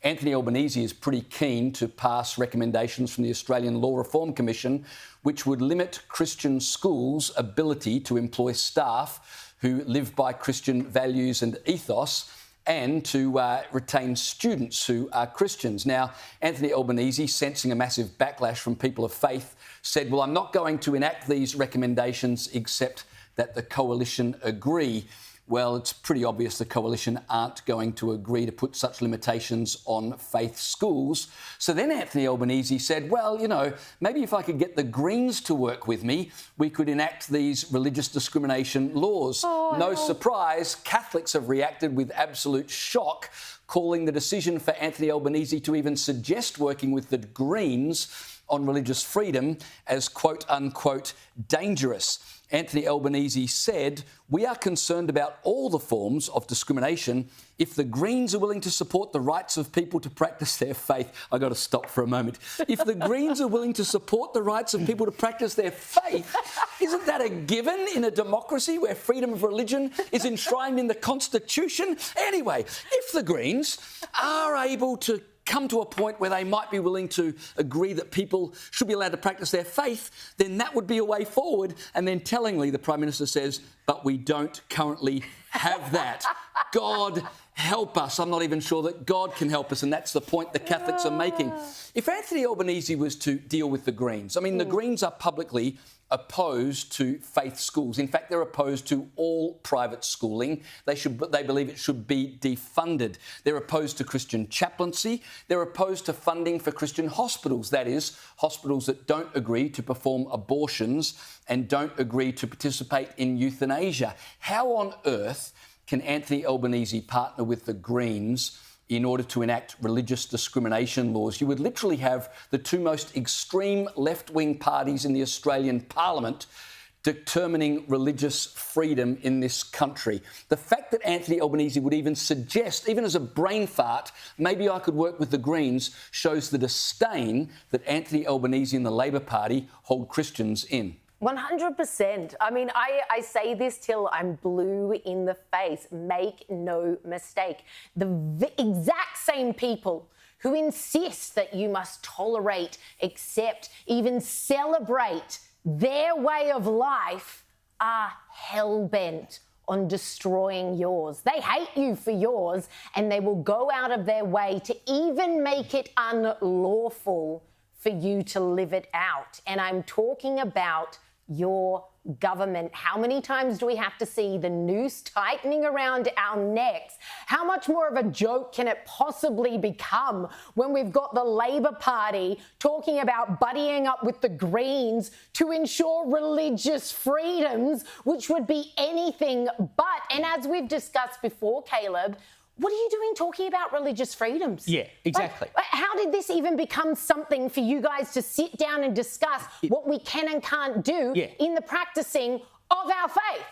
Anthony Albanese is pretty keen to pass recommendations from the Australian Law Reform Commission, which would limit Christian schools' ability to employ staff who live by Christian values and ethos, and to retain students who are Christians. Now, Anthony Albanese, sensing a massive backlash from people of faith, said, well, I'm not going to enact these recommendations except that the coalition agree. Well, it's pretty obvious the coalition aren't going to agree to put such limitations on faith schools. So then Anthony Albanese said, well, you know, maybe if I could get the Greens to work with me, we could enact these religious discrimination laws. No surprise, Catholics have reacted with absolute shock, calling the decision for Anthony Albanese to even suggest working with the Greens on religious freedom as quote-unquote dangerous. Anthony Albanese said, we are concerned about all the forms of discrimination. If the Greens are willing to support the rights of people to practice their faith, I've got to stop for a moment. If the Greens are willing to support the rights of people to practice their faith, isn't that a given in a democracy where freedom of religion is enshrined in the Constitution? Anyway, if the Greens are able to come to a point where they might be willing to agree that people should be allowed to practice their faith, then that would be a way forward. And then tellingly, the Prime Minister says, but we don't currently have that. God help us. I'm not even sure that God can help us, and that's the point the Catholics are making. If Anthony Albanese was to deal with the Greens, I mean, the Greens are publicly opposed to faith schools. In fact, they're opposed to all private schooling. They believe it should be defunded. They're opposed to Christian chaplaincy. They're opposed to funding for Christian hospitals, that is, hospitals that don't agree to perform abortions and don't agree to participate in euthanasia. How on earth can Anthony Albanese partner with the Greens in order to enact religious discrimination laws? You would literally have the two most extreme left-wing parties in the Australian Parliament determining religious freedom in this country. The fact that Anthony Albanese would even suggest, even as a brain fart, maybe I could work with the Greens, shows the disdain that Anthony Albanese and the Labor Party hold Christians in. 100%. I mean, I say this till I'm blue in the face. Make no mistake. The exact same people who insist that you must tolerate, accept, even celebrate their way of life are hell-bent on destroying yours. They hate you for yours, and they will go out of their way to even make it unlawful for you to live it out. And I'm talking about your government. How many times do we have to see the noose tightening around our necks? How much more of a joke can it possibly become when we've got the Labor Party talking about buddying up with the Greens to ensure religious freedoms, which would be anything but? And as we've discussed before, Caleb, what are you doing talking about religious freedoms? Yeah, exactly. Like, how did this even become something for you guys to sit down and discuss what we can and can't do in the practicing of our faith?